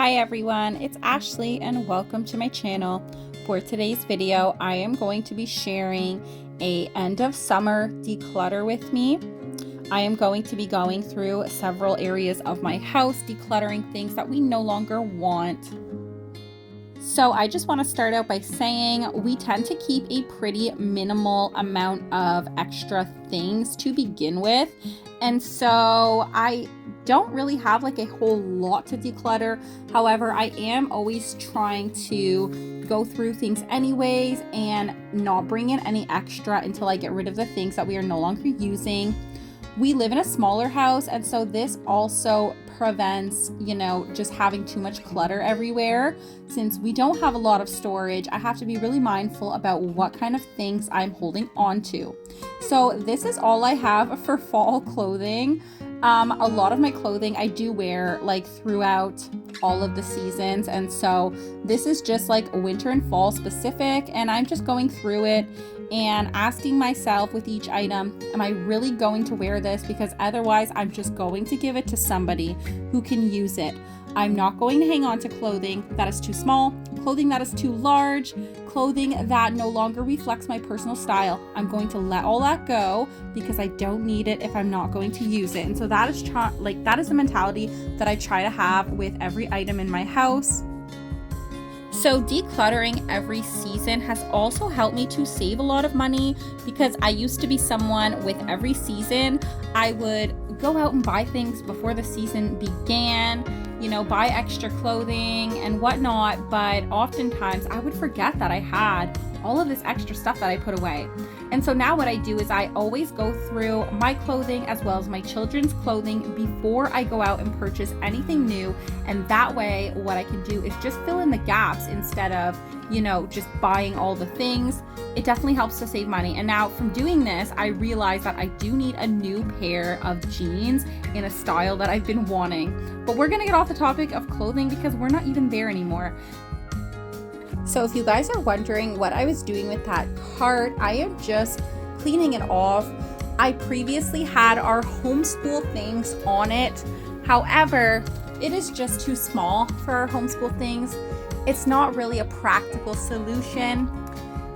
Hi everyone, it's Ashley and welcome to my channel. For today's video, I am going to be sharing a end of summer declutter with me. I am going to be going through several areas of my house, decluttering things that we no longer want. So I just want to start out by saying we tend to keep a pretty minimal amount of extra things to begin with. And so I don't really have like a whole lot to declutter. However, I am always trying to go through things anyways and not bring in any extra until I get rid of the things that we are no longer using. We live in a smaller house, and so this also prevents, just having too much clutter everywhere. Since we don't have a lot of storage, I have to be really mindful about what kind of things I'm holding on to. So this is all I have for fall clothing. A lot of my clothing I do wear like throughout all of the seasons, and so this is just like winter and fall specific, and I'm just going through it and asking myself with each item, am I really going to wear this? Because otherwise I'm just going to give it to somebody who can use it. I'm not going to hang on to clothing that is too small, clothing that is too large, clothing that no longer reflects my personal style. I'm going to let all that go because I don't need it if I'm not going to use it. And so that is the mentality that I try to have with every item in my house. So decluttering every season has also helped me to save a lot of money, because I used to be someone with every season, I would go out and buy things before the season began, buy extra clothing and whatnot, but oftentimes I would forget that I had all of this extra stuff that I put away. And so now what I do is I always go through my clothing as well as my children's clothing before I go out and purchase anything new. And that way what I can do is just fill in the gaps instead of, just buying all the things. It definitely helps to save money. And now from doing this, I realize that I do need a new pair of jeans in a style that I've been wanting. But we're gonna get off the topic of clothing because we're not even there anymore. So if you guys are wondering what I was doing with that cart, I am just cleaning it off. I previously had our homeschool things on it. However, it is just too small for our homeschool things. It's not really a practical solution.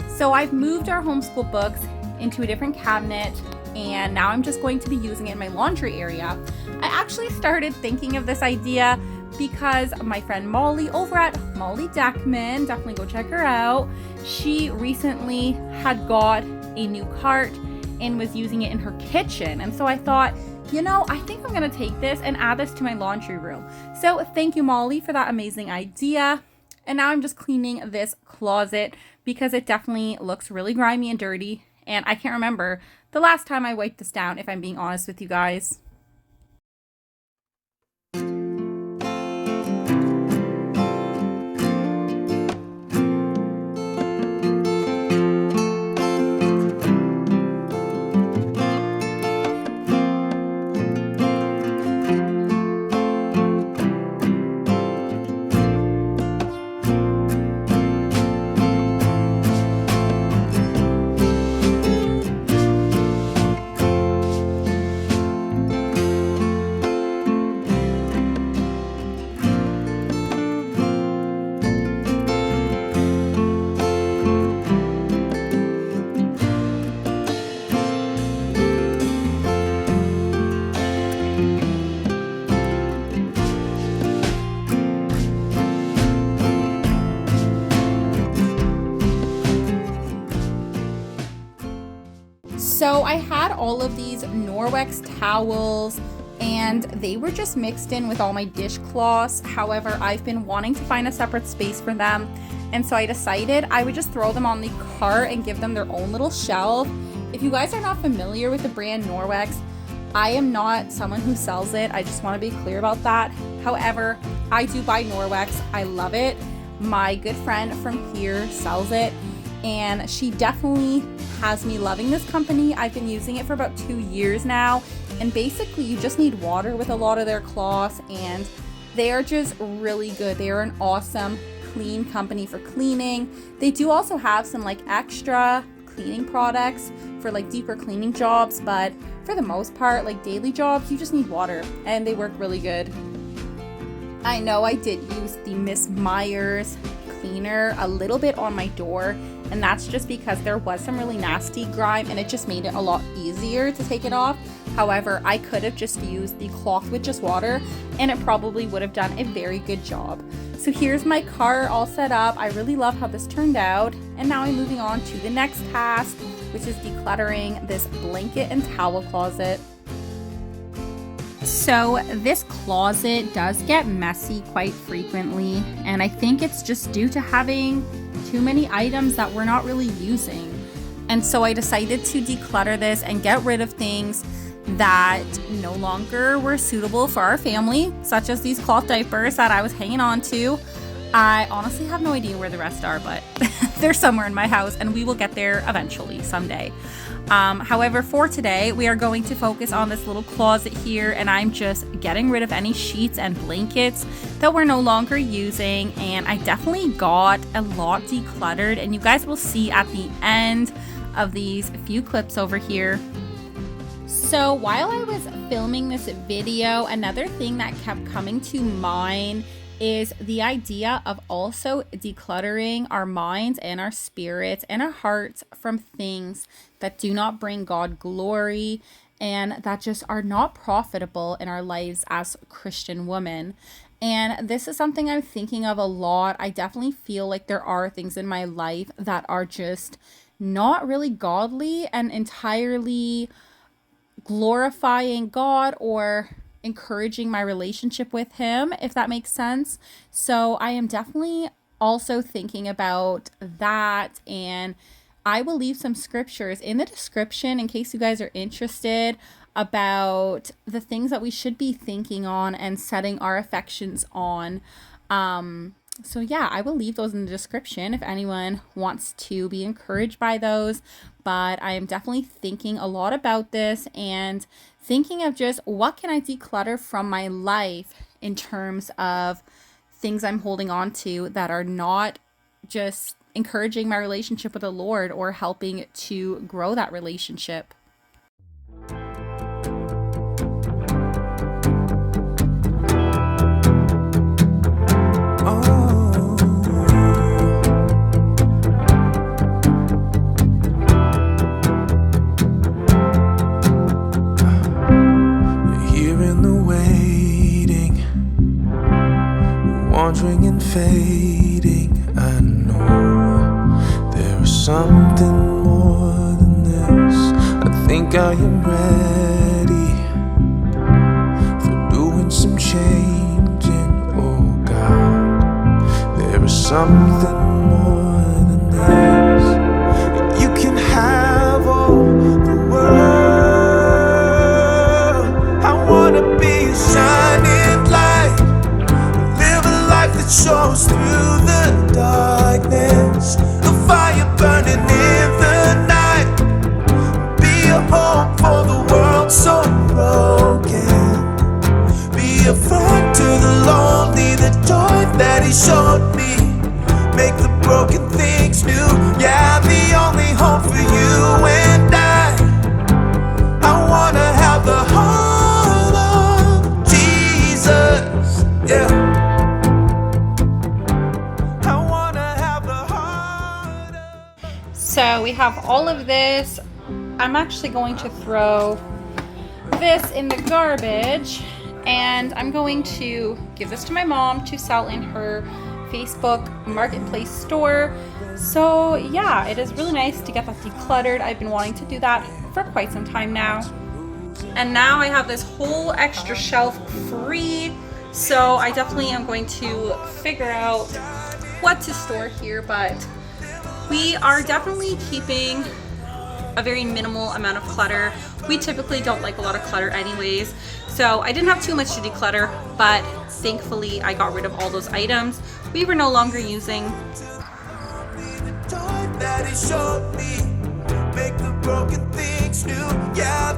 So I've moved our homeschool books into a different cabinet, and now I'm just going to be using it in my laundry area. I actually started thinking of this idea because my friend Molly over at Molly Deckman, definitely go check her out. She recently had got a new cart and was using it in her kitchen. And so I thought, I think I'm gonna take this and add this to my laundry room. So thank you, Molly, for that amazing idea. And now I'm just cleaning this closet because it definitely looks really grimy and dirty. And I can't remember the last time I wiped this down, if I'm being honest with you guys. So I had all of these Norwex towels, and they were just mixed in with all my dishcloths. However, I've been wanting to find a separate space for them, and so I decided I would just throw them on the cart and give them their own little shelf. If you guys are not familiar with the brand Norwex, I am not someone who sells it. I just want to be clear about that. However, I do buy Norwex. I love it. My good friend from here sells it, and she definitely has me loving this company. I've been using it for about 2 years now, and basically you just need water with a lot of their cloths, and they are just really good. They are an awesome clean company for cleaning. They do also have some like extra cleaning products for like deeper cleaning jobs, but for the most part, like daily jobs, you just need water, and they work really good. I know I did use the Miss Myers cleaner a little bit on my door, and that's just because there was some really nasty grime and it just made it a lot easier to take it off. However, I could have just used the cloth with just water and it probably would have done a very good job. So here's my cart all set up. I really love how this turned out. And now I'm moving on to the next task, which is decluttering this blanket and towel closet. So this closet does get messy quite frequently, and I think it's just due to having too many items that we're not really using. And so I decided to declutter this and get rid of things that no longer were suitable for our family, such as these cloth diapers that I was hanging on to. I honestly have no idea where the rest are, but they're somewhere in my house and we will get there eventually someday. However, for today, we are going to focus on this little closet here, and I'm just getting rid of any sheets and blankets that we're no longer using. And I definitely got a lot decluttered, and you guys will see at the end of these few clips over here. So while I was filming this video, another thing that kept coming to mind is the idea of also decluttering our minds and our spirits and our hearts from things that do not bring God glory and that just are not profitable in our lives as Christian women. And this is something I'm thinking of a lot. I definitely feel like there are things in my life that are just not really godly and entirely glorifying God or encouraging my relationship with Him, if that makes sense. So I am definitely also thinking about that, and I will leave some scriptures in the description in case you guys are interested about the things that we should be thinking on and setting our affections on. So yeah, I will leave those in the description if anyone wants to be encouraged by those. But I am definitely thinking a lot about this and thinking of just what can I declutter from my life in terms of things I'm holding on to that are not just encouraging my relationship with the Lord or helping to grow that relationship. Wandering and fading, I know there is something more than this. I think I am ready for doing some changing. Oh God, there is something more than this. You can have all the world. I wanna be a shining light, that shows through the darkness, a fire burning in the night, be a hope for the world so broken, be a friend to the lonely, the joy that He showed me, make the broken things new. Yeah, the only hope for you and I wanna have the heart of Jesus. Yeah. So we have all of this. I'm actually going to throw this in the garbage, and I'm going to give this to my mom to sell in her Facebook marketplace store. So yeah, it is really nice to get that decluttered. I've been wanting to do that for quite some time now. And now I have this whole extra shelf free. So I definitely am going to figure out what to store here, but we are definitely keeping a very minimal amount of clutter. We typically don't like a lot of clutter anyways, so I didn't have too much to declutter, but thankfully I got rid of all those items we were no longer using. That He showed me, make the broken things new. Yeah,